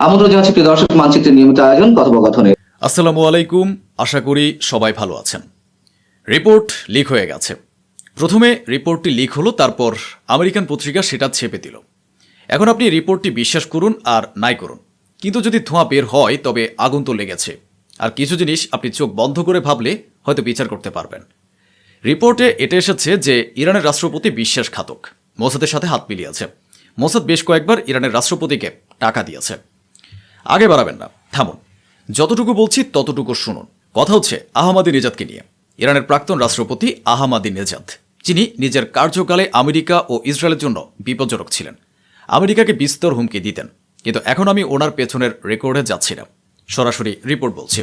আমন্ত্রণ জানাচ্ছি প্রিয় দর্শক, মানচিত্রের নিয়মিত আয়োজন কথোপকথনে। আসসালামু আলাইকুম, আশা করি সবাই ভালো আছেন। রিপোর্ট লিক হয়ে গেছে। প্রথমে রিপোর্টটি লিক হলো, তারপর আমেরিকান পত্রিকা সেটা ছেপে দিল। এখন আপনি রিপোর্টটি বিশ্বাস করুন আর নাই করুন, কিন্তু যদি ধোঁয়া বের হয় তবে আগুন তো লেগেছে। আর কিছু জিনিস আপনি চোখ বন্ধ করে ভাবলে হয়তো বিচার করতে পারবেন। রিপোর্টে এটা এসেছে যে ইরানের রাষ্ট্রপতি বিশ্বাসঘাতক, মোসাদের সাথে হাত মিলিয়েছে। মোসাদ বেশ কয়েকবার ইরানের রাষ্ট্রপতিকে টাকা দিয়েছে। আগে বাড়াবেন না, থামুন। যতটুকু বলছি ততটুকু শুনুন। কথা হচ্ছে আহমাদিনেজাদকে নিয়ে। ইরানের প্রাক্তন রাষ্ট্রপতি আহমাদিনেজাদ, যিনি নিজের কার্যকালে আমেরিকা ও ইসরায়েলের জন্য বিপজ্জনক ছিলেন, আমেরিকাকে বিস্তর হুমকি দিতেন। কিন্তু এখন আমি ওনার পেছনের রেকর্ডে যাচ্ছি না, সরাসরি রিপোর্ট বলছি।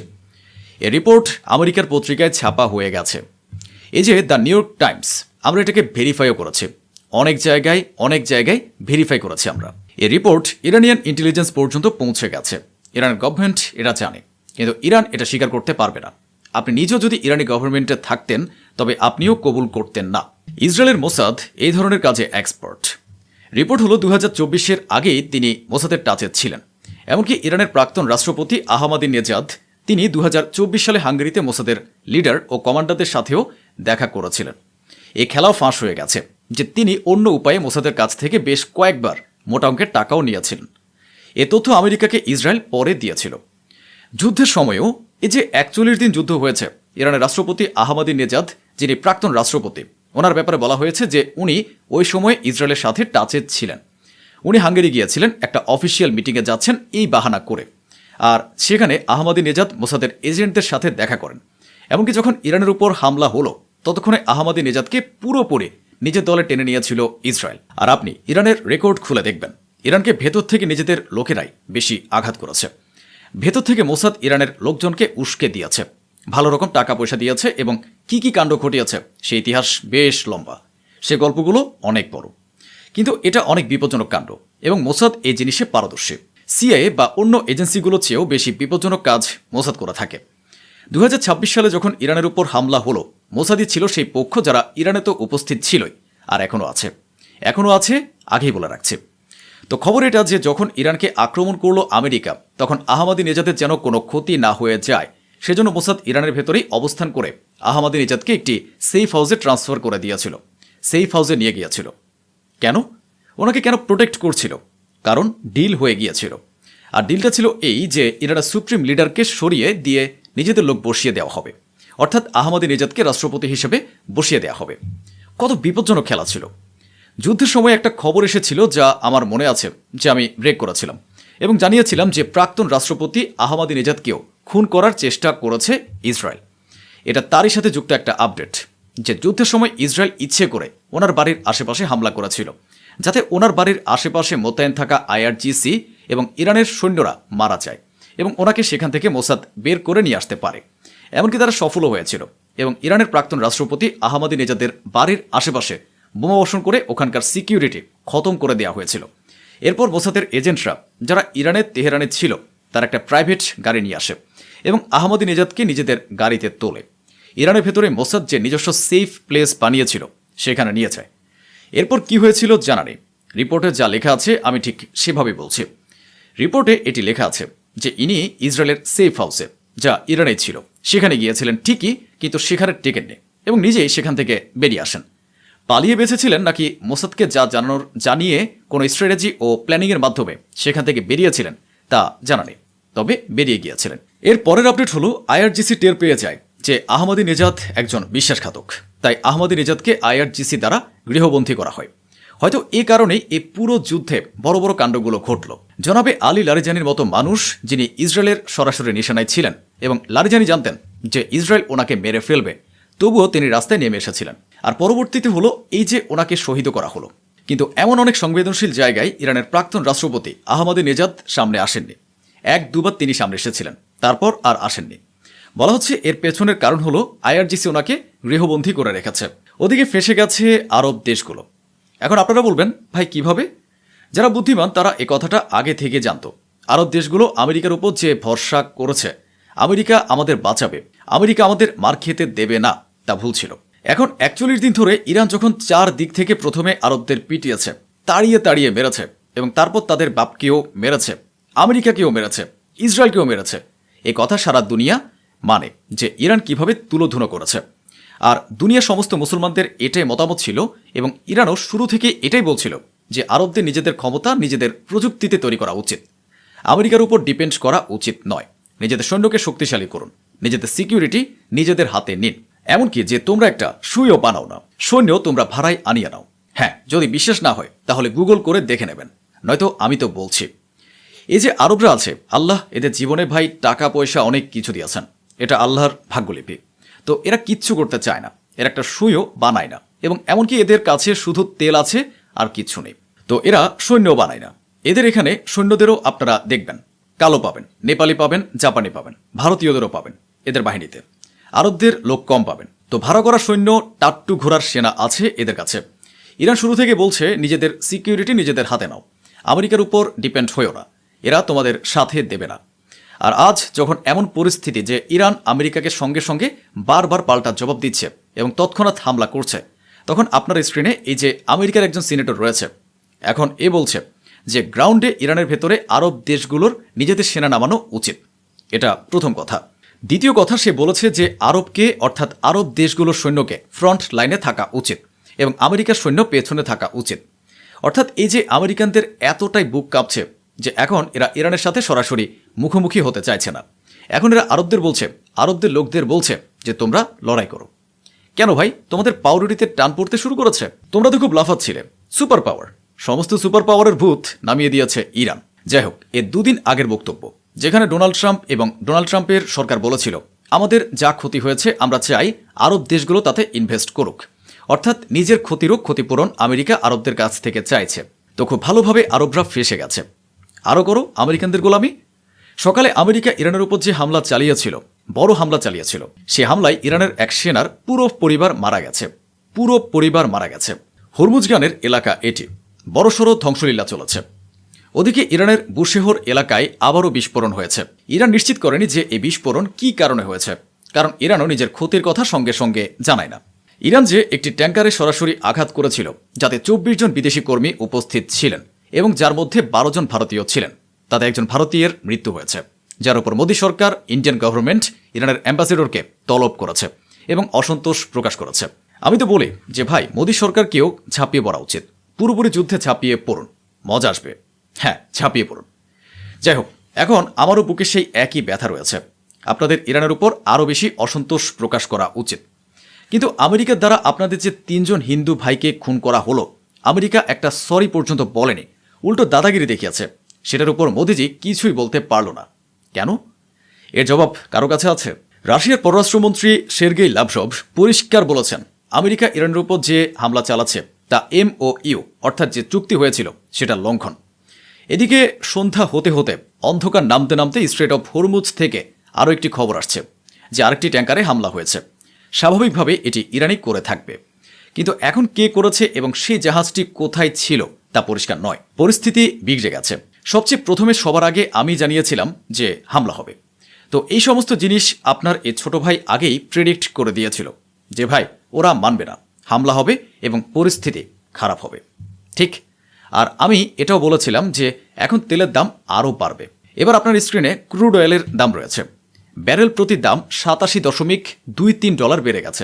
এ রিপোর্ট আমেরিকার পত্রিকায় ছাপা হয়ে গেছে। এই যে দ্য নিউ ইয়র্ক টাইমস, আমরা এটাকে ভেরিফাইও করেছি। অনেক জায়গায় ভেরিফাই করেছি আমরা। এই রিপোর্ট ইরানিয়ান ইন্টেলিজেন্স পর্যন্ত পৌঁছে গেছে। ইরান গভর্নমেন্ট এটা জানে, কিন্তু ইরান এটা স্বীকার করতে পারবে না। আপনি নিজেও যদি ইরানি গভর্নমেন্টে থাকতেন তবে আপনিও কবুল করতেন না। ইসরায়েলের মোসাদ এই ধরনের কাজে এক্সপার্ট। রিপোর্ট হলো 2024-এর আগেই তিনি মোসাদের টাচে ছিলেন। এমনকি ইরানের প্রাক্তন রাষ্ট্রপতি আহমাদিনেজাদ, তিনি 2024 সালে হাঙ্গেরিতে মোসাদের লিডার ও কমান্ডারদের সাথেও দেখা করেছিলেন। এই খেলাও ফাঁস হয়ে গেছে যে তিনি অন্য উপায়ে মোসাদের কাছ থেকে বেশ কয়েকবার মোটা অঙ্কের টাকাও নিয়েছিলেন। এ তথ্য আমেরিকাকে ইসরায়েল পরে দিয়েছিল। যুদ্ধের সময়ও এই যে 41 দিন যুদ্ধ হয়েছে, ইরানের রাষ্ট্রপতি আহমাদিনেজাদ, যিনি প্রাক্তন রাষ্ট্রপতি, ওনার ব্যাপারে বলা হয়েছে যে উনি ওই সময় ইসরায়েলের সাথে টাচে ছিলেন। উনি হাঙ্গেরি গিয়েছিলেন, একটা অফিসিয়াল মিটিংয়ে যাচ্ছেন এই বাহানা করে। আর সেখানে আহমাদিনেজাদ মোসাদের এজেন্টদের সাথে দেখা করেন। এমনকি যখন ইরানের উপর হামলা হলো ততক্ষণে আহমাদিনেজাদকে পুরোপুরি নিজের দলে টেনে নিয়েছিল ইসরায়েল। আর আপনি ইরানের রেকর্ড খুলে দেখবেন, ইরানকে ভেতর থেকে নিজেদের লোকেরাই বেশি আঘাত করেছে। ভেতর থেকে মোসাদ ইরানের লোকজনকে উস্কে দিয়েছে, ভালো রকম টাকা পয়সা দিয়েছে, এবং কি কি কাণ্ড ঘটিয়েছে সেই ইতিহাস বেশ লম্বা, সে গল্পগুলো অনেক বড়। কিন্তু এটা অনেক বিপজ্জনক কাণ্ড এবং মোসাদ এই জিনিসে পারদর্শী। সিআইএ বা অন্য এজেন্সিগুলো চেয়েও বেশি বিপজ্জনক কাজ মোসাদ করে থাকে। 2026 সালে যখন ইরানের উপর হামলা হলো, মোসাদি ছিল সেই পক্ষ যারা ইরানে তো উপস্থিত ছিলই, আর এখনও আছে, আগেই বলে রাখছে। তো খবর এটা যে যখন ইরানকে আক্রমণ করলো আমেরিকা, তখন আহমাদিনেজাদের যেন কোনো ক্ষতি না হয়ে যায় সেজন্য মোসাদ ইরানের ভেতরেই অবস্থান করে আহমাদিনেজাদকে একটি সেফ হাউসে ট্রান্সফার করে দিয়েছিল, সেফ হাউসে নিয়ে গিয়েছিল। কেন? ওনাকে কেন প্রোটেক্ট করছিল? কারণ ডিল হয়ে গিয়েছিল। আর ডিলটা ছিল এই যে ইরানের সুপ্রিম লিডারকে সরিয়ে দিয়ে নিজেদের লোক বসিয়ে দেওয়া হবে, অর্থাৎ আহমাদিনেজাদকে রাষ্ট্রপতি হিসেবে বসিয়ে দেওয়া হবে। কত বিপজ্জনক খেলা ছিল। যুদ্ধের সময় একটা খবর এসেছিল যা আমার মনে আছে, যে আমি ব্রেক করেছিলাম এবং জানিয়েছিলাম যে প্রাক্তন রাষ্ট্রপতি আহমাদিনেজাদকেও খুন করার চেষ্টা করেছে ইসরায়েল। এটা তারই সাথে যুক্ত একটা আপডেট যে যুদ্ধের সময় ইসরায়েল ইচ্ছে করে ওনার বাড়ির আশেপাশে হামলা করেছিল, যাতে ওনার বাড়ির আশেপাশে মোতায়েন থাকা আইআরজিসি এবং ইরানের সৈন্যরা মারা যায় এবং ওনাকে সেখান থেকে মোসাদ বের করে নিয়ে আসতে পারে। এমনকি তারা সফলও হয়েছিল এবং ইরানের প্রাক্তন রাষ্ট্রপতি আহমাদিনেজাদের বাড়ির আশেপাশে বোমাবর্ষণ করে ওখানকার সিকিউরিটি খতম করে দেওয়া হয়েছিল। এরপর মোসাদের এজেন্টরা যারা ইরানের তেহরানে ছিল তার একটা প্রাইভেট গাড়ি নিয়ে আসে এবং আহমাদিনেজাদকে নিজেদের গাড়িতে তোলে। ইরানের ভেতরে মোসাদ যে নিজস্ব সেফ প্লেস বানিয়েছিল সেখানে নিয়ে যায়। এরপর কি হয়েছিল জানা নেই। রিপোর্টে যা লেখা আছে আমি ঠিক সেভাবেই বলছি। রিপোর্টে এটি লেখা আছে যে ইনি ইসরায়েলের সেফ হাউসে, যা ইরানে ছিল, সেখানে গিয়েছিলেন ঠিকই, কিন্তু সেখানে টিকেট নেই এবং নিজেই সেখান থেকে বেরিয়ে আসেন। পালিয়ে বেঁচেছিলেন নাকি মোসাদকে যা জানিয়ে কোনো স্ট্র্যাটেজি ও প্ল্যানিংয়ের মাধ্যমে সেখান থেকে বেরিয়েছিলেন তা জানা নেই, তবে বেরিয়ে গিয়েছিলেন। এর পরের আপডেট হলো আইআরজিসি টের পেয়ে যায় যে আহমাদিনেজাদ একজন বিশ্বাসঘাতক, তাই আহমাদিনেজাদকে আইআরজিসি দ্বারা গৃহবন্দী করা হয়। হয়তো এই কারণেই এই পুরো যুদ্ধে বড় বড় কাণ্ডগুলো ঘটল। জনাবে আলী লারিজানির মতো মানুষ, যিনি ইসরায়েলের সরাসরি নিশানায় ছিলেন এবং লারিজানি জানতেন যে ইসরায়েল ওনাকে মেরে ফেলবে, তবুও তিনি রাস্তায় নেমে এসেছিলেন। আর পরবর্তীতে হলো এই যে ওনাকে শহীদ করা হলো। কিন্তু এমন অনেক সংবেদনশীল জায়গায় ইরানের প্রাক্তন রাষ্ট্রপতি আহমাদিনেজাদ সামনে আসেননি। 1-2 বার তিনি সামনে এসেছিলেন, তারপর আর আসেননি। বলা হচ্ছে এর পেছনের কারণ হলো আইআরজিসি ওনাকে গৃহবন্দী করে রেখেছে। ওদিকে ফেঁসে গেছে আরব দেশগুলো। এখন আপনারা বলবেন, ভাই কিভাবে? যারা বুদ্ধিমান তারা এ কথাটা আগে থেকে জানতো। আরব দেশগুলো আমেরিকার উপর যে ভরসা করেছে, আমেরিকা আমাদের বাঁচাবে, আমেরিকা আমাদের মার খেতে দেবে না, তা ভুল ছিল। এখন 41 দিন ধরে ইরান যখন 4 দিক থেকে প্রথমে আরবদের পিটিয়েছে, তাড়িয়ে মেরেছে এবং তারপর তাদের বাপকেও মেরেছে, আমেরিকাকেও মেরেছে, ইসরায়েলকেও মেরেছে। এ কথা সারা দুনিয়া মানে যে ইরান কিভাবে তুলোধুনো করেছে। আর দুনিয়া সমস্ত মুসলমানদের এটাই মতামত ছিল এবং ইরানও শুরু থেকে এটাই বলছিল যে আরবদের নিজেদের ক্ষমতা নিজেদের প্রযুক্তিতে তৈরি করা উচিত, আমেরিকার উপর ডিপেন্ড করা উচিত নয়। নিজেদের সৈন্যকে শক্তিশালী করুন, নিজেদের সিকিউরিটি নিজেদের হাতে নিন। এমনকি যে তোমরা একটা সুইও বানাও না, সৈন্য তোমরা ভাড়ায় আনিয়ে নাও। হ্যাঁ, যদি বিশ্বাস না হয় তাহলে গুগল করে দেখে নেবেন, নয়তো আমি তো বলছি। এই যে আরবরা আছে, আল্লাহ এদের জীবনে ভাই টাকা পয়সা অনেক কিছু দিয়েছেন, এটা আল্লাহর ভাগ্যলিপি। তো এরা কিচ্ছু করতে চায় না, এরা একটা সুইও বানায় না, এবং এমনকি এদের কাছে শুধু তেল আছে আর কিচ্ছু নেই। তো এরা সৈন্যও বানায় না। এদের এখানে সৈন্যদেরও আপনারা দেখবেন কালো পাবেন, নেপালি পাবেন, জাপানি পাবেন, ভারতীয়দেরও পাবেন এদের বাহিনীতে। আরবদের লোক কম পাবেন। তো ভাড়া করা সৈন্য, টাট্টু ঘোড়ার সেনা আছে এদের কাছে। ইরান শুরু থেকে বলছে নিজেদের সিকিউরিটি নিজেদের হাতে নাও, আমেরিকার উপর ডিপেন্ড হয়েও না, এরা তোমাদের সাথে দেবে না। আর আজ যখন এমন পরিস্থিতি যে ইরান আমেরিকাকে সঙ্গে সঙ্গে বারবার পাল্টা জবাব দিচ্ছে এবং তৎক্ষণাৎ হামলা করছে, তখন আপনার স্ক্রিনে এই যে আমেরিকার একজন সিনেটর রয়েছে, এখন এ বলছে যে গ্রাউন্ডে ইরানের ভেতরে আরব দেশগুলোর নিজেদের সেনা নামানো উচিত। এটা প্রথম কথা। দ্বিতীয় কথা, সে বলেছে যে আরবকে অর্থাৎ আরব দেশগুলোর সৈন্যকে ফ্রন্ট লাইনে থাকা উচিত এবং আমেরিকার সৈন্য পেছনে থাকা উচিত। অর্থাৎ এই যে আমেরিকানদের এতটাই বুক কাঁপছে যে এখন এরা ইরানের সাথে সরাসরি মুখোমুখি হতে চাইছে না। এখন এরা আরবদের বলছে, আরবদের লোকদের বলছে যে তোমরা লড়াই করো। কেন ভাই, তোমাদের পাউরুটিতে টান পড়তে শুরু করেছে? তোমরা তো খুব লাফাচ্ছিলে। সুপার পাওয়ার, সমস্ত সুপার পাওয়ারের ভূত নামিয়ে দিয়েছে ইরান। যাই হোক, এ দুদিন আগের বক্তব্য, যেখানে ডোনাল্ড ট্রাম্পের সরকার বলেছিল আমাদের যা ক্ষতি হয়েছে আমরা চাই আরব দেশগুলো তাতে ইনভেস্ট করুক, অর্থাৎ নিজের ক্ষতিরও ক্ষতিপূরণ আমেরিকা আরবদের কাছ থেকে চাইছে। তো খুব ভালোভাবে আরবরা ফেসে গেছে। আরও করো আমেরিকানদের গোলামি। সকালে আমেরিকা ইরানের উপর যে হামলা চালিয়েছিল, বড় হামলা চালিয়েছিল, সে হামলায় ইরানের এক সেনার পুরো পরিবার মারা গেছে। হরমুজগানের এলাকা এটি, বড়সড় ধ্বংসলীলা চলেছে। ওদিকে ইরানের বুশেহর এলাকায় আবারও বিস্ফোরণ হয়েছে। ইরান নিশ্চিত করেনি যে এই বিস্ফোরণ কী কারণে হয়েছে, কারণ ইরানও নিজের ক্ষতির কথা সঙ্গে সঙ্গে জানায় না। ইরান যে একটি ট্যাঙ্কারে সরাসরি আঘাত করেছিল, যাতে 24 জন বিদেশি কর্মী উপস্থিত ছিলেন এবং যার মধ্যে 12 জন ভারতীয় ছিলেন, তাতে একজন ভারতীয়ের মৃত্যু হয়েছে, যার উপর মোদী সরকার, ইন্ডিয়ান গভর্নমেন্ট ইরানের অ্যাম্বাসেডরকে তলব করেছে এবং অসন্তোষ প্রকাশ করেছে। আমি তো বলি যে ভাই, মোদী সরকারকেও ঝাঁপিয়ে পড়া উচিত, পুরোপুরি যুদ্ধে ঝাঁপিয়ে পড়ুন, মজা আসবে। হ্যাঁ, ঝাঁপিয়ে পড়ুন। যাই হোক, এখন আমারও বুকে সেই একই ব্যথা রয়েছে। আপনাদের ইরানের উপর আরও বেশি অসন্তোষ প্রকাশ করা উচিত। কিন্তু আমেরিকার দ্বারা আপনাদের যে 3 জন হিন্দু ভাইকে খুন করা হলো, আমেরিকা একটা সরি পর্যন্ত বলেনি, উল্টো দাদাগিরি দেখিয়েছে। সেটার উপর মোদিজি কিছুই বলতে পারল না। কেন? এর জবাব কারো কাছে আছে? রাশিয়ার পররাষ্ট্রমন্ত্রী সের্গেই লাভরভ পরিষ্কার বলেছেন আমেরিকা ইরানের উপর যে হামলা চালাচ্ছে তা MOU অর্থাৎ যে চুক্তি হয়েছিল সেটা লঙ্ঘন। এদিকে সন্ধ্যা হতে হতে, অন্ধকার নামতে নামতে স্ট্রেট অফ হরমুজ থেকে আরও একটি খবর আসছে যে আরেকটি ট্যাঙ্কারে হামলা হয়েছে। স্বাভাবিকভাবে এটি ইরানই করে থাকবে, কিন্তু এখন কে করেছে এবং সেই জাহাজটি কোথায় ছিল তা পরিষ্কার নয়। পরিস্থিতি বিগড়ে গেছে। সবচেয়ে প্রথমে সবার আগে আমি জানিয়েছিলাম যে হামলা হবে। তো এই সমস্ত জিনিস আপনার এই ছোট ভাই আগেই প্রেডিক্ট করে দিয়েছিল যে ভাই ওরা মানবে না, হামলা হবে এবং পরিস্থিতি খারাপ হবে। ঠিক। আর আমি এটাও বলেছিলাম যে এখন তেলের দাম আরও বাড়বে। এবার আপনার স্ক্রিনে ক্রুড অয়েলের দাম রয়েছে। ব্যারেল প্রতি দাম $87.23 বেড়ে গেছে।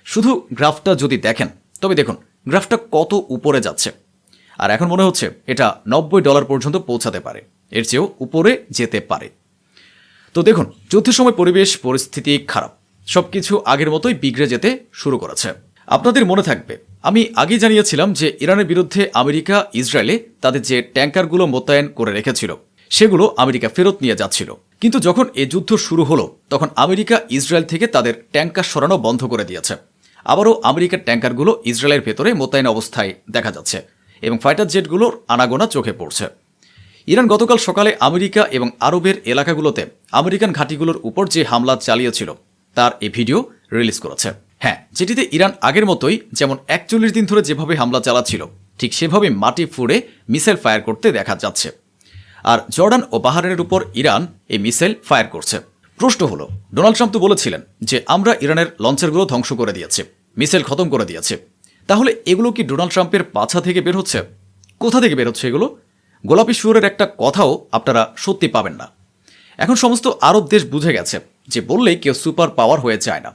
শুধু গ্রাফটা যদি দেখেন, তবে দেখুন গ্রাফটা কত উপরে যাচ্ছে। আর এখন মনে হচ্ছে এটা $90 পর্যন্ত পৌঁছাতে পারে, এর চেয়েও উপরে যেতে পারে। তো দেখুন, যুদ্ধের সময় পরিস্থিতি খারাপ, সবকিছু আগের মতোই বিগড়ে যেতে শুরু করেছে। আপনাদের মনে থাকবে আমি আগে জানিয়েছিলাম যে ইরানের বিরুদ্ধে আমেরিকা ইসরায়েলে তাদের যে ট্যাঙ্কারগুলো মোতায়েন করে রেখেছিল সেগুলো আমেরিকা ফেরত নিয়ে যাচ্ছিল। কিন্তু যখন এ যুদ্ধ শুরু হলো তখন আমেরিকা ইসরায়েল থেকে তাদের ট্যাঙ্কার সরানো বন্ধ করে দিয়েছে। আবারও আমেরিকার ট্যাঙ্কারগুলো ইসরায়েলের ভেতরে মোতায়েন অবস্থায় দেখা যাচ্ছে এবং ফাইটার জেটগুলোর আনাগোনা চোখে পড়ছে। ইরান গতকাল সকালে আমেরিকা এবং আরবের এলাকাগুলোতে আমেরিকান ঘাঁটিগুলোর উপর যে হামলা চালিয়েছিল তার এই ভিডিও রিলিজ করেছে। হ্যাঁ, যেটিতে ইরান আগের মতোই যেমন 41 দিন ধরে যেভাবে হামলা চালাচ্ছিল ঠিক সেভাবে মাটি ফুঁড়ে মিসাইল ফায়ার করতে দেখা যাচ্ছে। আর জর্ডান ও বাহরাইনের উপর ইরান এই মিসাইল ফায়ার করছে। প্রশ্ন হলো, ডোনাল্ড ট্রাম্প তো বলেছিলেন যে আমরা ইরানের লঞ্চারগুলো ধ্বংস করে দিয়েছি, মিসাইল খতম করে দিয়েছি। তাহলে এগুলো কি ডোনাল্ড ট্রাম্পের পাছা থেকে বের হচ্ছে? কোথা থেকে বের হচ্ছে এগুলো? গোলাপি শুয়োরের একটা কথাও আপনারা সত্যি পাবেন না। এখন সমস্ত আরব দেশ বুঝে গেছে যে বললেই কেউ সুপার পাওয়ার হয়ে যায় না।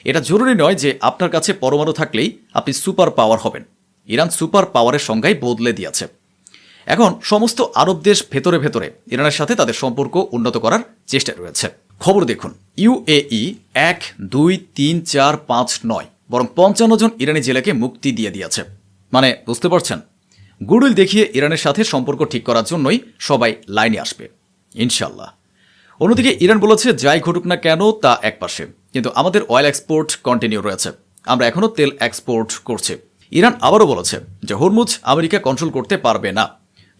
এটা জরুরি নয় যে আপনার কাছে পরমাণু থাকলেই আপনি সুপার পাওয়ার হবেন। ইরান সুপার পাওয়ারের সংজ্ঞাই বদলে দিয়েছে। এখন সমস্ত আরব দেশ ভেতরে ভেতরে ইরানের সাথে তাদের সম্পর্ক উন্নত করার চেষ্টায় রয়েছে। খবর দেখুন, ইউএই 1, 2, 3, 4, 5, 9 বরং 55 জন ইরানি জেলেকে মুক্তি দিয়ে দিয়েছে। মানে বুঝতে পারছেন, গুডউইল দেখিয়ে ইরানের সাথে সম্পর্ক ঠিক করার জন্যই সবাই লাইনে আসবে ইনশাল্লাহ। অন্যদিকে ইরান বলেছে যাই ঘটুক না কেন তা একপাশে, কিন্তু আমাদের অয়েল এক্সপোর্ট কন্টিনিউ রয়েছে, আমরা এখনও তেল এক্সপোর্ট করছি। ইরান আবারও বলেছে যে হরমুজ আমেরিকা কন্ট্রোল করতে পারবে না।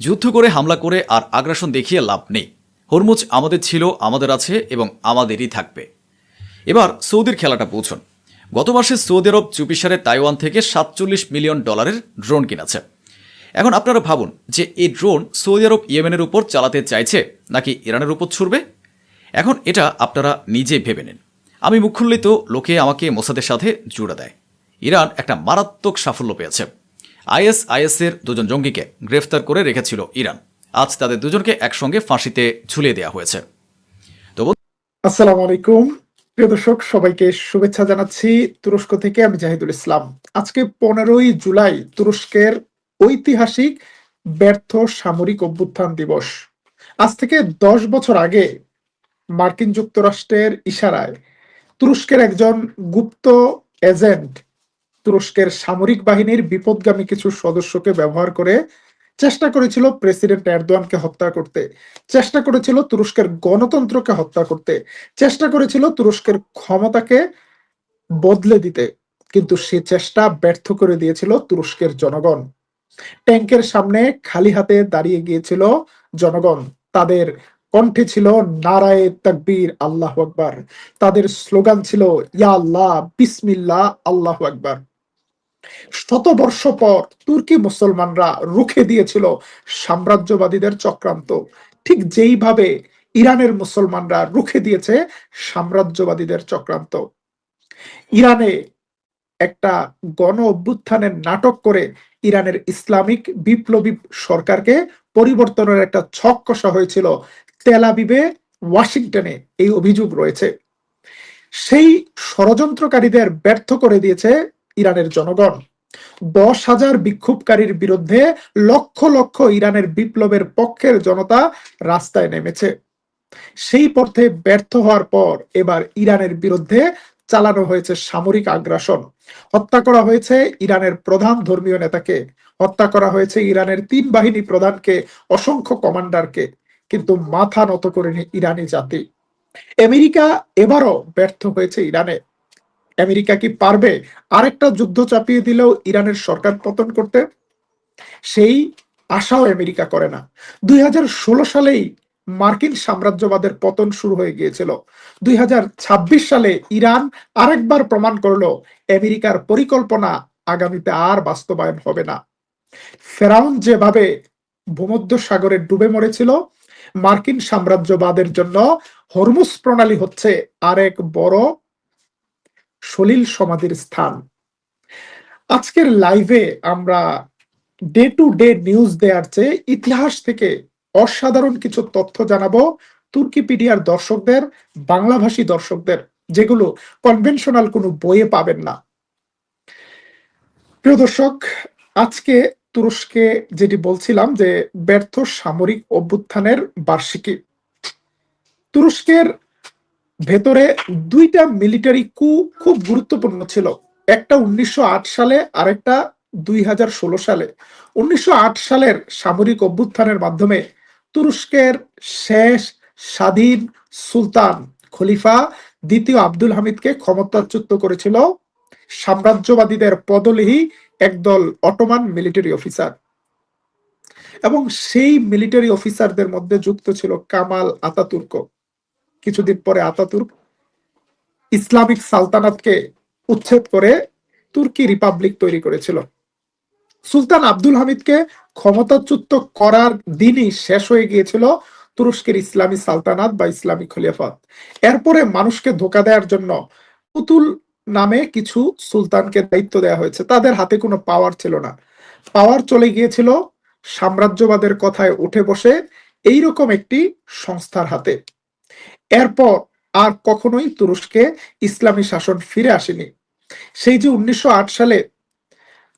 যুদ্ধ করে হামলা করে আর আগ্রাসন দেখিয়ে লাভ নেই। হরমুজ আমাদের ছিল, আমাদের আছে এবং আমাদেরই থাকবে। এবার সৌদির খেলাটা বুঝুন। গত মাসে সৌদি আরব চুপিসারে তাইওয়ান থেকে $47 মিলিয়ন ড্রোন কিনেছে। এখন আপনারা ভাবুন যে এই ড্রোন সৌদি আরব ইয়েমেনের উপর চালাতে চাইছে নাকি ইরানের উপর ছুড়বে। এখন এটা আপনারা নিজে ভেবে নিন। আমি মুখ খুললেই তো লোকে আমাকে মোসাদের সাথে জুড়ে দেয়। ইরান একটা মারাত্মক সাফল্য পেয়েছে। আইএসআইএসের 2 জন জঙ্গিকে গ্রেফতার করে রেখেছিল ইরান। আজ তাদের দুজনকে একসঙ্গে ফাঁসিতে ঝুলিয়ে দেওয়া হয়েছে। আসসালামু আলাইকুম প্রিয় দর্শক, সবাইকে শুভেচ্ছা জানাচ্ছি তুরস্ক থেকে। আমি জাহিদুল ইসলাম। আজকে 15ই জুলাই তুরস্কের ঐতিহাসিক ব্যর্থ সামরিক অভ্যুত্থান দিবস। আজ থেকে 10 বছর আগে মার্কিন যুক্তরাষ্ট্রের ইশারায় তুরস্কের একজন গুপ্ত এজেন্ট তুরস্কের সামরিক বাহিনীর বিপদগামী কিছু সদস্যকে ব্যবহার করে চেষ্টা করেছিল প্রেসিডেন্ট এরদোয়ানকে হত্যা করতে, চেষ্টা করেছিল তুরস্কের গণতন্ত্রকে হত্যা করতে, চেষ্টা করেছিল তুরস্কের ক্ষমতাকে বদলে দিতে। কিন্তু সে চেষ্টা ব্যর্থ করে দিয়েছিল তুরস্কের জনগণ। ট্যাঙ্কের সামনে খালি হাতে দাঁড়িয়ে গিয়েছিল জনগণ। তাদের কণ্ঠে ছিল নারায়ে তাকবীর, আল্লাহু আকবার। তাদের স্লোগান ছিল ইয়া আল্লাহ, বিসমিল্লাহ, আল্লাহু আকবার। শতবর্ষ পর তুর্কি মুসলমানরা রুখে দিয়েছিল সাম্রাজ্যবাদীদের চক্রান্ত, ঠিক যেইভাবে ইরানের মুসলমানরা রুখে দিয়েছে সাম্রাজ্যবাদীদের চক্রান্ত। ইরানে একটা গণ অভ্যুত্থানের নাটক করে ইরানের ইসলামিক বিপ্লবী সরকারকে পরিবর্তনের একটা ছক কষা হয়েছিল তেল আবিবে, ওয়াশিংটনে। এই অভিযোগ রয়েছে। সেই ষড়যন্ত্রকারীদের ব্যর্থ করে দিয়েছে ইরানের জনগণ। 10,000 বিক্ষোভকারীর বিরুদ্ধে লক্ষ লক্ষ ইরানের বিপ্লবের পক্ষের জনতা রাস্তায় নেমেছে। সেই পথে ব্যর্থ হওয়ার পর এবার ইরানের বিরুদ্ধে চালানো হয়েছে সামরিক আগ্রাসন। হত্যা করা হয়েছে ইরানের প্রধান ধর্মীয় নেতাকে, হত্যা করা হয়েছে ইরানের 3 বাহিনী প্রধানকে, অসংখ্য কমান্ডারকে। কিন্তু মাথা নত করেনি ইরানি জাতি। আমেরিকা এবারও ব্যর্থ হয়েছে ইরানে। আমেরিকা কি পারবে আরেকটা যুদ্ধ চাপিয়ে দিলেও ইরানের সরকার পতন করতে? সেই আশাও আমেরিকা করে না। 2016 সালেই মার্কিন সাম্রাজ্যবাদের পতন শুরু হয়ে গিয়েছিল। 2026 সালে ইরান আরেকবার প্রমাণ করলো আমেরিকার পরিকল্পনা আগামীতে আর বাস্তবায়ন হবে না। ফেরাউন যেভাবে ভূমধ্য সাগরে ডুবে মরেছিল, মার্কিন সাম্রাজ্যবাদের জন্য হরমুজ প্রণালী হচ্ছে আরেক বড় সলিল সমাধির স্থান। আজকের লাইভে আমরা ডে টু ডে নিউজ দেওয়ার চেয়ে ইতিহাস থেকে অসাধারণ কিছু তথ্য জানাবো তুর্কিপিডিয়ার দর্শকদের, বাংলাভাষী দর্শকদের, যেগুলো কনভেনশনাল কোনো বইয়ে পাবেন না। প্রিয় দর্শক, আজকে তুরস্কে যেটি বলছিলাম যে ব্যর্থ সামরিক অভ্যুত্থানের বার্ষিকী। তুরস্কের ভেতরে 2টা মিলিটারি কু খুব গুরুত্বপূর্ণ ছিল। একটা 1908 সালে, আরেকটা 2016 সালে। 1908 সালের সামরিক অভ্যুত্থানের মাধ্যমে তুরস্কের শেষ স্বাধীন সুলতান খলিফা দ্বিতীয় আব্দুল হামিদকে ক্ষমতাচ্যুত করেছিল সাম্রাজ্যবাদীদের পদলেহী একদল অটোমান মিলিটারি অফিসার। এবং সেই মিলিটারি অফিসারদের মধ্যে যুক্ত ছিল কামাল আতাতুর্ক। কিছুদিন পরে আতাতুর্ক ইসলামিক সালতানাতকে উচ্ছেদ করে তুর্কি রিপাবলিক তৈরি করেছিল। সুলতান আব্দুল হামিদকে ক্ষমতাচ্যুত করার দিনই শেষ হয়ে গিয়েছিল তুরস্কের ইসলামী সালতানাত বা ইসলামী খলিফাত। এরপরে মানুষকে ধোঁকা দেওয়ার জন্য পুতুল নামে কিছু সুলতানকে দায়িত্ব দেওয়া হয়েছে। তাদের হাতে কোনো পাওয়ার ছিল না। পাওয়ার চলে গিয়েছিল সাম্রাজ্যবাদের কথায় উঠে বসে এইরকম একটি সংস্থার হাতে। এরপর আর কখনোই তুরস্কে ইসলামী শাসন ফিরে আসেনি। সেই যে 1908 সালে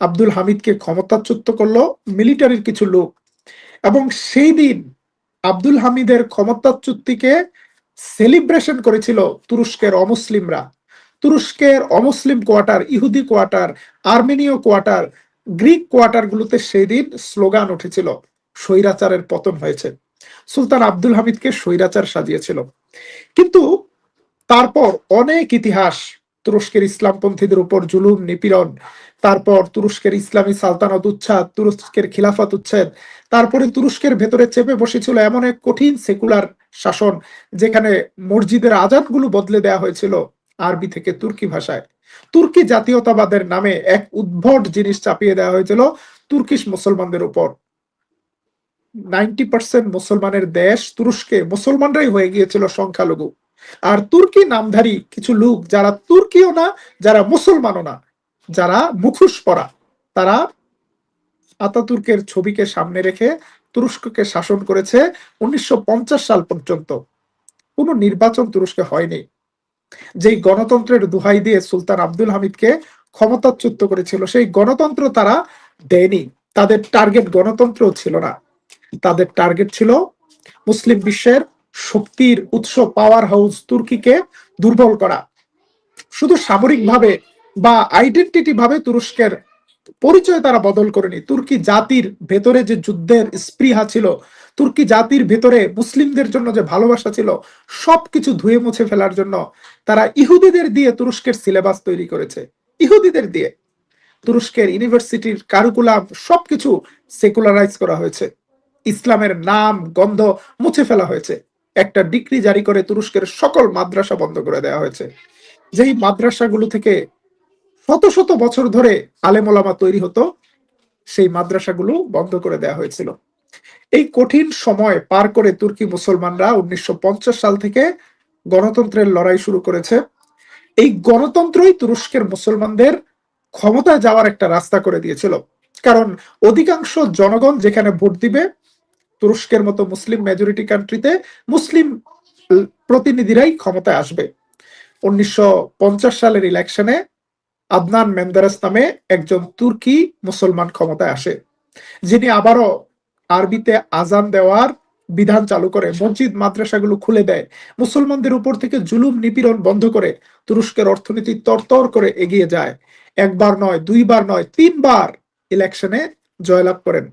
আব্দুল হামিদকে ক্ষমতাচ্যুত করলো মিলিটারির কিছু লোক, এবং সেই দিন আব্দুল হামিদের ক্ষমতাচ্যুতিকে সেলিব্রেশন করেছিল তুরস্কের অমুসলিমরা। তুরস্কের অমুসলিম কোয়ার্টার, ইহুদি কোয়ার্টার, আর্মেনীয় কোয়ার্টার, গ্রিক কোয়ার্টার গুলোতে সেই দিন স্লোগান উঠেছিল, স্বৈরাচারের পতন হয়েছে। সুলতান আব্দুল হামিদকে স্বৈরাচার সাজিয়েছিল। কিন্তু তারপর অনেক ইতিহাস, তুরস্কের ইসলামপন্থীদের উপর জুলুম নিপীড়ন, তারপর তুরস্কের ইসলামী সালতানাত উচ্ছেদ, তুরস্কের খিলাফত উচ্ছেদ, তারপরে তুরস্কের ভেতরে চেপে বসেছিল এমন এক কঠিন সেকুলার শাসন, যেখানে মসজিদের আজানগুলো বদলে দেওয়া হয়েছিল আরবি থেকে তুর্কি ভাষায়। তুর্কি জাতীয়তাবাদের নামে এক উদ্ভট জিনিস চাপিয়ে দেওয়া হয়েছিল তুর্কিশ মুসলমানদের উপর। 90% মুসলমানের দেশ তুরস্কে মুসলমানরাই হয়ে গিয়েছিল সংখ্যালঘু। আর তুর্কি নামধারী কিছু লোক, যারা তুর্কিও না, যারা মুসলমানও না, যারা মুখোশ পরা, তারা আতাতুর্কের ছবিকে সামনে রেখে তুরস্ককে শাসন করেছে 1950 সাল পর্যন্ত। কোনো নির্বাচন তুরস্কে হয়নি। যেই গণতন্ত্রের দোহাই দিয়ে সুলতান আব্দুল হামিদকে ক্ষমতাচ্যুত করেছিল, সেই গণতন্ত্র তারা দেয়নি। তাদের টার্গেট গণতন্ত্র ছিল না, তাদের টার্গেট ছিল মুসলিম বিশ্বের শক্তির উৎস পাওয়ার হাউস তুর্কিকে দুর্বল করা। শুধু সামরিকভাবে বা আইডেন্টিটি ভাবে তুরস্কের পরিচয় তারা বদল করেনি। তুর্কি জাতির ভেতরে যে যুদ্ধের স্পৃহা ছিল, তুর্কি জাতির ভেতরে মুসলিমদের জন্য যে ভালোবাসা ছিল, সবকিছু ধুয়ে মুছে ফেলার জন্য তারা ইহুদিদের দিয়ে তুরস্কের সিলেবাস তৈরি করেছে। ইহুদিদের দিয়ে তুরস্কের ইউনিভার্সিটির কারিকুলাম সবকিছু সেকুলারাইজ করা হয়েছে। ইসলামের নাম গন্ধ মুছে ফেলা হয়েছে। একটা ডিক্রি জারি করে তুরস্কের সকল মাদ্রাসা বন্ধ করে দেওয়া হয়েছে। যেই মাদ্রাসাগুলো থেকে শত শত বছর ধরে আলেম ওলামা তৈরি হতো, সেই মাদ্রাসাগুলো বন্ধ করে দেওয়া হয়েছিল। এই কঠিন সময় পার করে তুর্কি মুসলমানরা 1950 সাল থেকে গণতন্ত্রের লড়াই শুরু করেছে। এই গণতন্ত্রই তুরস্কের মুসলমানদের ক্ষমতায় যাওয়ার একটা রাস্তা করে দিয়েছিল। কারণ অধিকাংশ জনগণ যেখানে ভোট দিবে, তুরস্কের মতো মুসলিম মেজরিটি কান্ট্রিতে মুসলিম প্রতিনিধিরাই ক্ষমতায় আসবে। 1950 সালের ইলেকশনে আদনান মেন্দারেস নামে একজন তুর্কি মুসলমান ক্ষমতায় আসে, যিনি আবারও আরবিতে আজান দেওয়ার বিধান চালু করে, মসজিদ মাদ্রাসাগুলো খুলে দেয়, মুসলমানদের উপর থেকে জুলুম নিপীড়ন বন্ধ করে তুরস্কের অর্থনীতি তরতর করে এগিয়ে যায়। একবার নয়, দুইবার নয়, 3বার ইলেকশনে জয়লাভ করেন।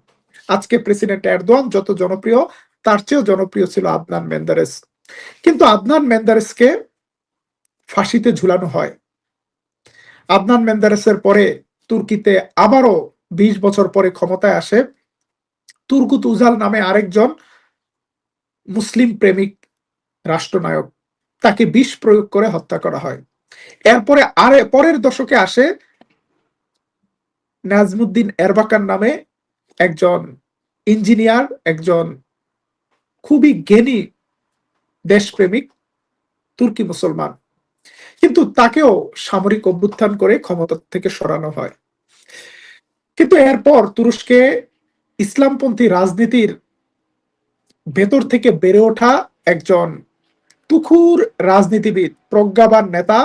আজকে প্রেসিডেন্ট এরদোয়ান যত জনপ্রিয়, তার চেয়েও জনপ্রিয় ছিল আদনান মেন্দারেস। কিন্তু আদনান মেন্দারেসকে ফাঁসিতে ঝুলানো হয়। আদনান মেন্দারেসের পরে তুর্কিতে আবারও 20 বছর পরে ক্ষমতায় আসে তুর্গুত উজাল নামে আরেকজন মুসলিম প্রেমিক রাষ্ট্রনায়ক। তাকে বিষ প্রয়োগ করে হত্যা করা হয়। এরপরে পরের দশকে আসে নাজমুদ্দিন এরবাকান নামে একজন ইঞ্জিনিয়ার, একজন খুবই জ্ঞানী দেশপ্রেমিক তুর্কি মুসলমান। কিন্তু তাকেও সামরিক অভ্যুত্থান করে ক্ষমতা থেকে সরানো হয়। কিন্তু এরপর তুরস্কে ইসলামপন্থী রাজনীতির ভেতর থেকে বেড়ে ওঠা একজন তুখুর রাজনীতিবিদ, প্রজ্ঞাবান নেতা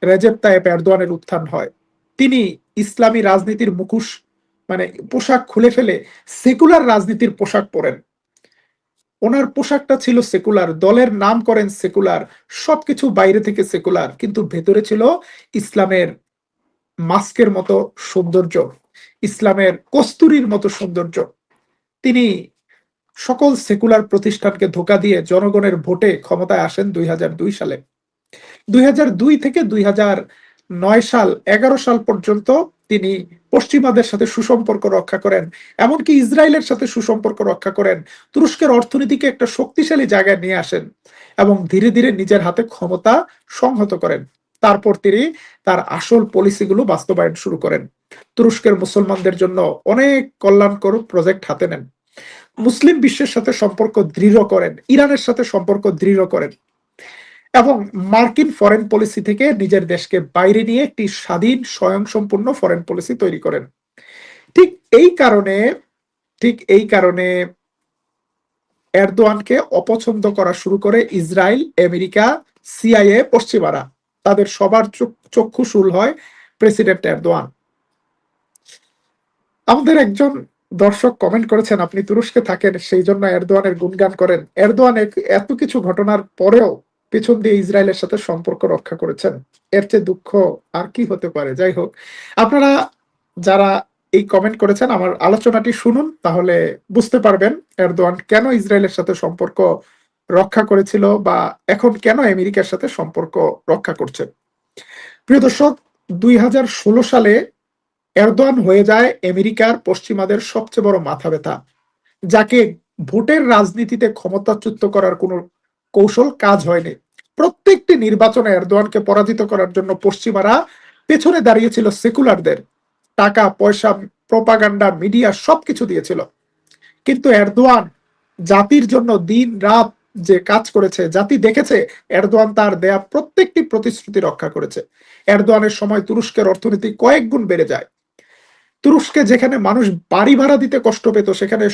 রেজেপ তাইয়েপ এরদোয়ানের উত্থান হয়। তিনি ইসলামী রাজনীতির মুখোশ মানে পোশাক খুলে ফেলে সেকুলার রাজনীতির পোশাক পরেন। ওনার পোশাকটা ছিল সেকুলার, দলের নাম করেন সেকুলার, সবকিছু বাইরে থেকে সেকুলার, কিন্তু ভেতরে ছিল ইসলামের মাস্কের মতো সৌন্দর্য, ইসলামের কস্তুরীর মতো সৌন্দর্য। তিনি সকল সেকুলার প্রতিষ্ঠানকে ধোঁকা দিয়ে জনগণের ভোটে ক্ষমতায় আসেন 2002 সালে। 2002 থেকে 2009 সাল 11 সাল পর্যন্ত তিনি পশ্চিমাদের সাথে সুসম্পর্ক রক্ষা করেন, এমনকি ইসরায়েলের সাথে সুসম্পর্ক রক্ষা করেন, তুরস্কের অর্থনীতিকে একটা শক্তিশালী জায়গায় নিয়ে আসেন এবং ধীরে ধীরে নিজের হাতে ক্ষমতা সংহত করেন। তারপর তিনি তার আসল পলিসিগুলো বাস্তবায়ন শুরু করেন। তুরস্কের মুসলমানদের জন্য অনেক কল্যাণকর প্রজেক্ট হাতে নেন, মুসলিম বিশ্বের সাথে সম্পর্ক দৃঢ় করেন, ইরানের সাথে সম্পর্ক দৃঢ় করেন এবং মার্কিন ফরেন পলিসি থেকে নিজের দেশকে বাইরে নিয়ে একটি স্বাধীন স্বয়ংসম্পূর্ণ ফরেন পলিসি তৈরি করেন। ঠিক এই কারণে ঠিক এই কারণে এরদোয়ানকে অপছন্দ করা শুরু করে ইসরায়েল, আমেরিকা, সিআইএ, পশ্চিমারা। তাদের সবার চক্ষু শুল হয় প্রেসিডেন্ট এরদোয়ান। আমাদের একজন দর্শক কমেন্ট করেছেন, আপনি তুরস্কে থাকেন সেই জন্য এরদোয়ানের গুণগান করেন। এরদোয়ান এত কিছু ঘটনার পরেও পেছন দিয়ে ইসরায়েলের সাথে সম্পর্ক রক্ষা করেছেন, এর চেয়ে দুঃখ আর কি হতে পারে। যাই হোক, আপনারা যারা এই কমেন্ট করেছেন আমার আলোচনাটি শুনুন, তাহলে বুঝতে পারবেন এরদোয়ান কেন ইসরায়েলের সাথে সম্পর্ক রক্ষা করেছিল বা এখন কেন আমেরিকার সাথে সম্পর্ক রক্ষা করছে। প্রিয় দর্শক, 2016 সালে এরদোয়ান হয়ে যায় আমেরিকার পশ্চিমাদের সবচেয়ে বড় মাথা ব্যথা, যাকে ভোটের রাজনীতিতে ক্ষমতাচ্যুত করার কোনো কৌশল কাজ হয়নি। প্রত্যেকটি নির্বাচনে এরদোয়ানকে পরাজিত করার জন্য পশ্চিমারা পেছনে দাঁড়িয়েছিল সেকুলারদের, টাকা পয়সা, প্রপাগান্ডা, মিডিয়া সবকিছু দিয়েছিল। কিন্তু এরদোয়ান জাতির জন্য দিন রাত যে কাজ করেছে, জাতি দেখেছে এরদোয়ান তার দেয়া প্রত্যেকটি প্রতিশ্রুতি রক্ষা করেছে। এরদোয়ানের সময় তুরস্কের অর্থনীতি কয়েক গুণ বেড়ে যায়। তুরস্কে যেখানে মানুষ বাড়ি ভাড়া দিতে কষ্ট পেত, সেখানে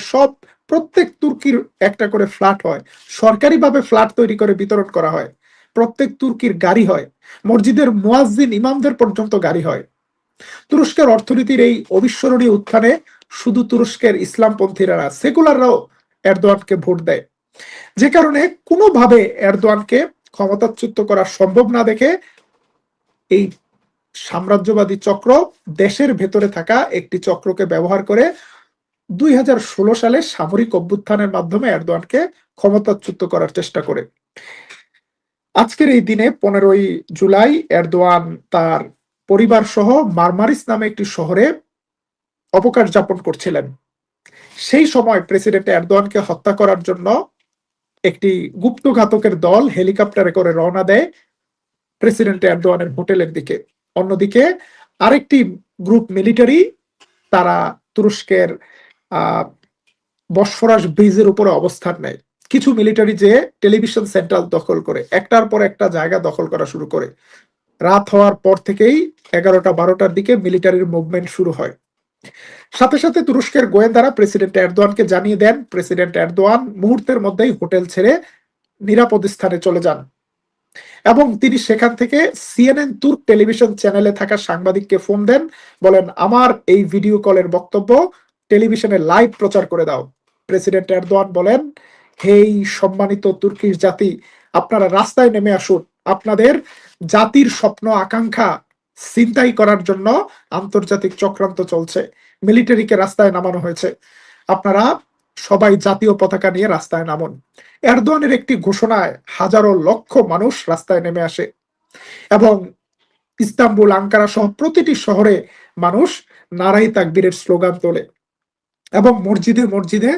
প্রত্যেক তুর্কির একটা করে ফ্ল্যাট হয়, সরকারিভাবে ফ্ল্যাট তৈরি করে বিতরণ করা হয়। প্রত্যেক তুর্কির গাড়ি হয়, মসজিদের মুয়াজ্জিন ইমামদের পর্যন্ত গাড়ি হয়। তুরস্কের অর্থনীতির এই অবিস্মরণীয় উত্থানে শুধু তুরস্কের ইসলামপন্থীরা না, সেকুলাররাও এরদোয়ানকে ভোট দেয়। যে কারণে কোনোভাবে এরদোয়ানকে ক্ষমতাচ্যুত করা সম্ভব না দেখে এই সাম্রাজ্যবাদী চক্র দেশের ভেতরে থাকা একটি চক্রকে ব্যবহার করে 2016 সালে সামরিক অভ্যুত্থানের মাধ্যমে এরদোয়ানকে ক্ষমতাচ্যুত করার চেষ্টা করে। আজকের এই দিনে 15ই জুলাই এরদোয়ান তার পরিবার সহ মারমারিস নামে একটি শহরে অবকাশ যাপন করছিলেন। সেই সময় প্রেসিডেন্ট এরদোয়ানকে হত্যা করার জন্য একটি গুপ্তঘাতকের দল হেলিকপ্টারে করে রওনা দেয় প্রেসিডেন্ট এরদোয়ানের হোটেলের দিকে। অন্যদিকে আরেকটি গ্রুপ মিলিটারি, তারা তুরস্কের বসফরাস ব্রিজের উপরে অবস্থান নেয়। কিছু মিলিটারি যে টেলিভিশন সেন্ট্রাল দখল করে একটার পর একটা জায়গা দখল করা শুরু করে। রাত হওয়ার পর থেকেই 11টা 12টার দিকে মিলিটারির মুভমেন্ট শুরু হয়। সাথে সাথে তুরস্কের গোয়েন্দারা প্রেসিডেন্ট এরদোয়ানকে জানিয়ে দেন প্রেসিডেন্ট এরদোয়ান মুহূর্তের মধ্যেই হোটেল ছেড়ে নিরাপদ স্থানে চলে যান এবং তিনি সেখান থেকে সিএনএন তুর্ক টেলিভিশন চ্যানেলে থাকা সাংবাদিককে ফোন দেন, বলেন আমার এই ভিডিও কলের বক্তব্য টেলিভিশনে লাইভ প্রচার করে দাও। প্রেসিডেন্ট এরদোয়ান বলেন, হেই সম্মানিত তুর্কিশ জাতি, আপনারা রাস্তায় নেমে আসুন। আপনাদের জাতির স্বপ্ন আকাঙ্ক্ষা ছিনতাই করার জন্য আন্তর্জাতিক চক্রান্ত চলছে, মিলিটারিকে রাস্তায় নামানো হয়েছে, আপনারা সবাই জাতীয় পতাকা নিয়ে রাস্তায় নামুন। এরদোয়ানের একটি ঘোষণায় হাজারো লক্ষ মানুষ রাস্তায় নেমে আসে এবং ইস্তাম্বুল, আঙ্কারা সহ প্রতিটি শহরে মানুষ নারাই তাকবীরের স্লোগান তোলে এবং মসজিদে মসজিদে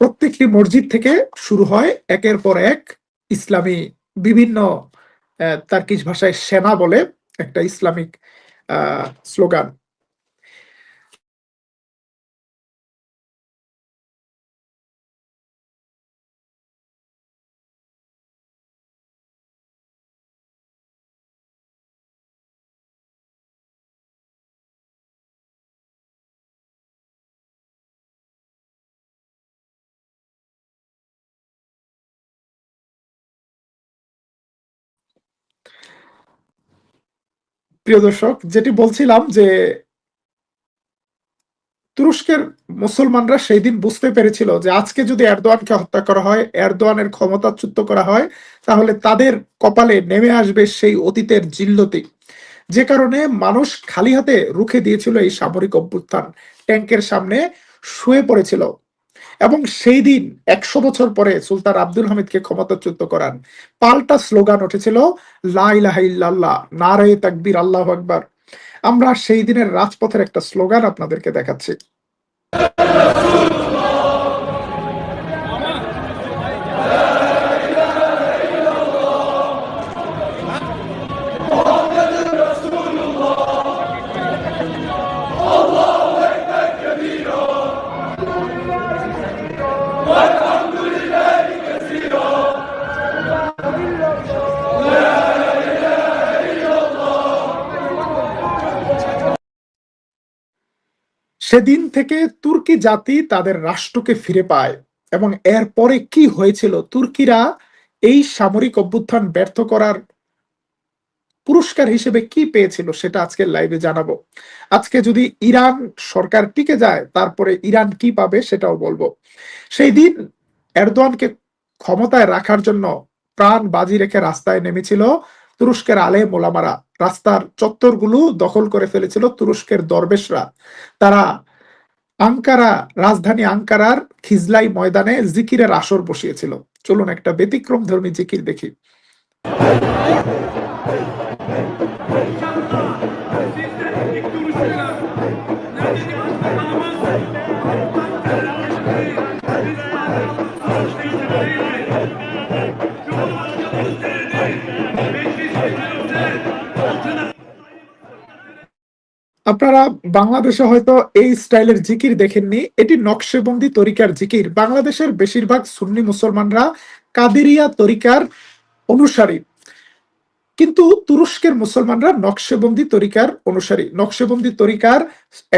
প্রত্যেকটি মসজিদ থেকে শুরু হয় একের পর এক ইসলামী বিভিন্ন তার্কিশ ভাষায় সেনা বলে একটা ইসলামিক স্লোগান। প্রিয় দর্শক, যেটি বলছিলাম যে তুরস্কের মুসলমানরা সেই দিন বুঝতে পেরেছিল যে আজকে যদি এরদোয়ানকে হত্যা করা হয়, এরদোয়ানের ক্ষমতাচ্যুত করা হয়, তাহলে তাদের কপালে নেমে আসবে সেই অতীতের জিল্লতি। যে কারণে মানুষ খালি হাতে রুখে দিয়েছিল এই সামরিক অভ্যুত্থান, ট্যাঙ্কের সামনে শুয়ে পড়েছিল এবং সেই দিন 100 বছর পরে সুলতান আব্দুল হামিদকে ক্ষমতাচ্যুত করান পাল্টা স্লোগান উঠেছিল, লা ইলাহা ইল্লাল্লাহ, নারে তাকবীর, আল্লাহু আকবার। আমরা সেই দিনের রাজপথের একটা স্লোগান আপনাদেরকে দেখাচ্ছি। সেদিন থেকে তুর্কি জাতি তাদের রাষ্ট্রকে ফিরে পায় এবং এরপরে কি হয়েছিল, তুর্কিরা এই সামরিক অভ্যুত্থান ব্যর্থ করার পুরস্কার হিসেবে কি পেয়েছিল, সেটা আজকে লাইভে জানাবো। আজকে যদি ইরান সরকার টিকে যায়, তারপরে ইরান কি পাবে সেটাও বলবো। সেই দিন এরদোয়ানকে ক্ষমতায় রাখার জন্য প্রাণ বাজি রেখে রাস্তায় নেমেছিল তুরস্কের আলেম ওলামারা। রাস্তার চত্বরগুলো দখল করে ফেলেছিল তুরস্কের দরবেশরা। তারা আঙ্কারা, রাজধানী আঙ্কারার খিজলাই ময়দানে জিকিরের আসর বসিয়েছিল। চলুন একটা ব্যতিক্রম ধর্মী জিকির দেখি। আপনারা বাংলাদেশে হয়তো এই স্টাইলের জিকির দেখেননি। এটি নকশেবন্দি তরিকার জিকির। বাংলাদেশের বেশিরভাগ সুন্নি মুসলমানরা কাদেরিয়া তরিকার অনুসারী, কিন্তু তুরস্কের মুসলমানরা নকশেবন্দি তরিকার অনুসারী। নকশেবন্দি তরিকার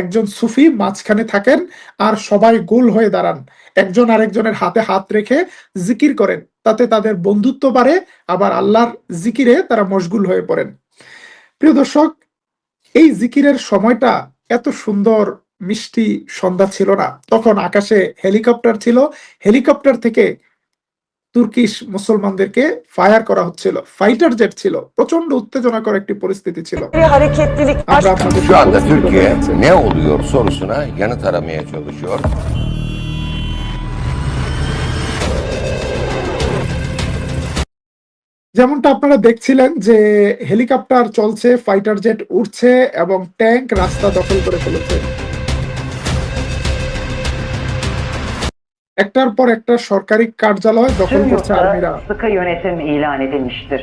একজন সুফি মাঝখানে থাকেন আর সবাই গোল হয়ে দাঁড়ান, একজন আরেকজনের হাতে হাত রেখে জিকির করেন। তাতে তাদের বন্ধুত্ব বাড়ে, আবার আল্লাহর জিকিরে তারা মশগুল হয়ে পড়েন। প্রিয় দর্শক, এই জিকিরের সময়টা এত সুন্দর মিষ্টি সন্ধ্যা ছিল না। তখন আকাশে হেলিকপ্টার ছিল, হেলিকপ্টার থেকে তুর্কিশ মুসলমানদেরকে ফায়ার করা হচ্ছিল, ফাইটার জেট ছিল, প্রচন্ড উত্তেজনাকর একটি পরিস্থিতি ছিল। Hareketlilik আমরা আপনাদের Şu anda পরিস্থিতি Türkiye দেখাচ্ছি। ne oluyor sorusuna yanıt aramaya çalışıyor. যেমনটা আপনারা দেখছিলেন যে হেলিকপ্টার চলছে, ফাইটার জেট উঠছে এবং ট্যাঙ্ক রাস্তা দখল করে ফেলেছে। একটার পর একটা সরকারি কার্যালয় দখল tüm করছে আর্মিরা। yurtlara sıkı yönetim ilan edilmiştir.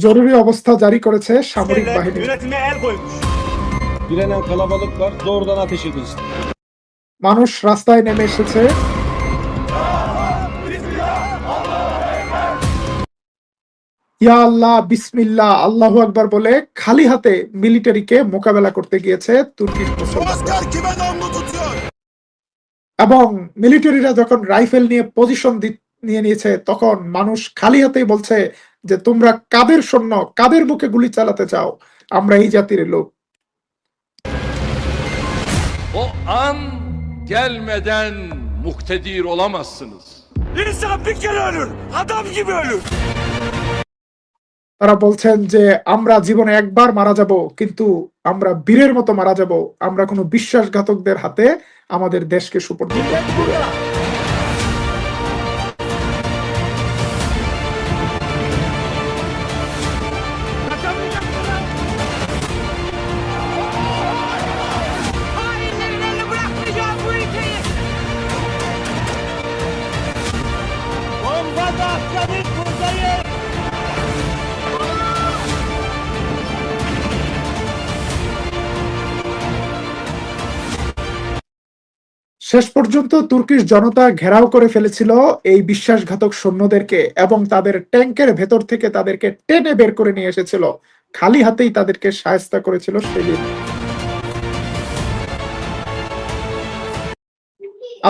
জরুরি অবস্থা জারি করেছে সামরিক বাহিনী। Yönetime el koymuş. Direnen kalabalık var. Doğrudan ateş edilsin. মানুষ রাস্তায় নেমে এসেছে। ইয়া আল্লাহ, বিসমিল্লাহ, আল্লাহু আকবার বলে খালি হাতে মিলিটারিকে মোকাবেলা করতে গিয়েছে তুর্কিশ মুসলমানরা। Asker kime namlu tutuyor? এবং মিলিটারিরা যখন রাইফেল নিয়ে পজিশন নিয়ে নিয়েছে, তখন মানুষ খালি হাতেই বলছে যে তোমরা কাদের সৈন্য, কাদের বুকে গুলি চালাতে চাও, আমরা এই জাতির লোক। O an gelmeden muktedir olamazsınız. İnsan bir kere ölür. Adam gibi ölür. তারা বলছেন যে আমরা জীবনে একবার মারা যাব, কিন্তু আমরা বীরের মতো মারা যাব। আমরা কোনো বিশ্বাসঘাতকদের হাতে আমাদের দেশকে সুপর্দ করতে দেব না। Hainlerin eline bırakmayacağız bu ülkeyi. Bomba da atladık buradayız. শেষ পর্যন্ত তুর্কিশ জনতা ঘেরাও করে ফেলেছিল এই বিশ্বাসঘাতক সৈন্যদেরকে এবং তাদের ট্যাঙ্কের ভেতর থেকে তাদেরকে টেনে বের করে নিয়ে এসেছিল। খালি হাতেই তাদেরকে শায়েস্তা করেছিল সেদিন।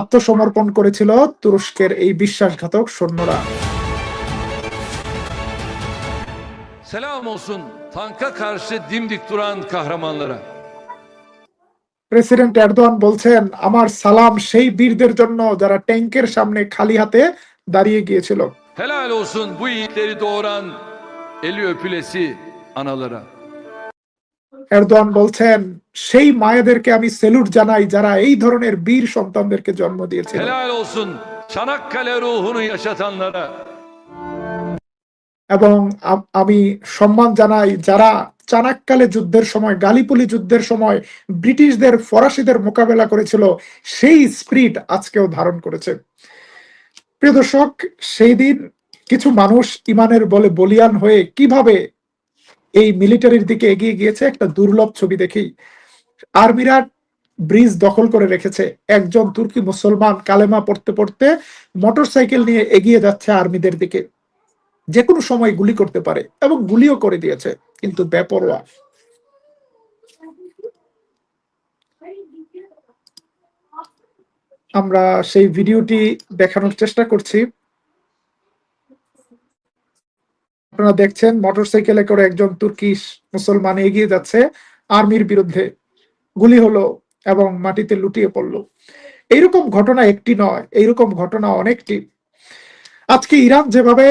আত্মসমর্পণ করেছিল তুরস্কের এই বিশ্বাসঘাতক সৈন্যরা। Selam olsun tanka karşı dimdik duran kahramanlara. President Erdogan বলছেন, আমার সালাম সেই বীরদের জন্য যারা ট্যাঙ্কের সামনে খালি হাতে দাঁড়িয়ে গিয়েছিল। Helal olsun bu yiğitleri doğuran eli öpülesi analara. Erdogan বলছেন, সেই মায়েদেরকে আমি সেলুট জানাই যারা এই ধরনের বীর সন্তানদেরকে জন্ম দিয়েছিল। Helal olsun Çanakkale ruhunu yaşatanlara. এবং আমি সম্মান জানাই যারা চাণক্যকালে যুদ্ধের সময়, গালিপুলি যুদ্ধের সময় ব্রিটিশদের, ফরাসিদের মোকাবেলা করেছিল, সেই স্পিরিট আজকেও ধারণ করেছে। প্রিয় দর্শক, সেই দিন কিছু মানুষ ইমানের বলে বলিয়ান হয়ে কিভাবে এই মিলিটারির দিকে এগিয়ে গিয়েছে, একটা দুর্লভ ছবি দেখি। আর্মিরা ব্রিজ দখল করে রেখেছে। একজন তুর্কি মুসলমান কালেমা পড়তে পড়তে মোটরসাইকেল নিয়ে এগিয়ে যাচ্ছে আর্মিদের দিকে। যে কোনো সময় গুলি করতে পারে এবং গুলিও করে দিয়েছে, কিন্তু বেপরোয়া। আমরা সেই ভিডিওটি দেখানোর চেষ্টা করছি। আপনারা দেখছেন মোটরসাইকেলে করে একজন তুর্কিশ মুসলমান এগিয়ে যাচ্ছে আর্মির বিরুদ্ধে, গুলি হলো এবং মাটিতে লুটিয়ে পড়লো। এইরকম ঘটনা একটি নয়, এইরকম ঘটনা অনেকটি। আজকে ইরান যেভাবে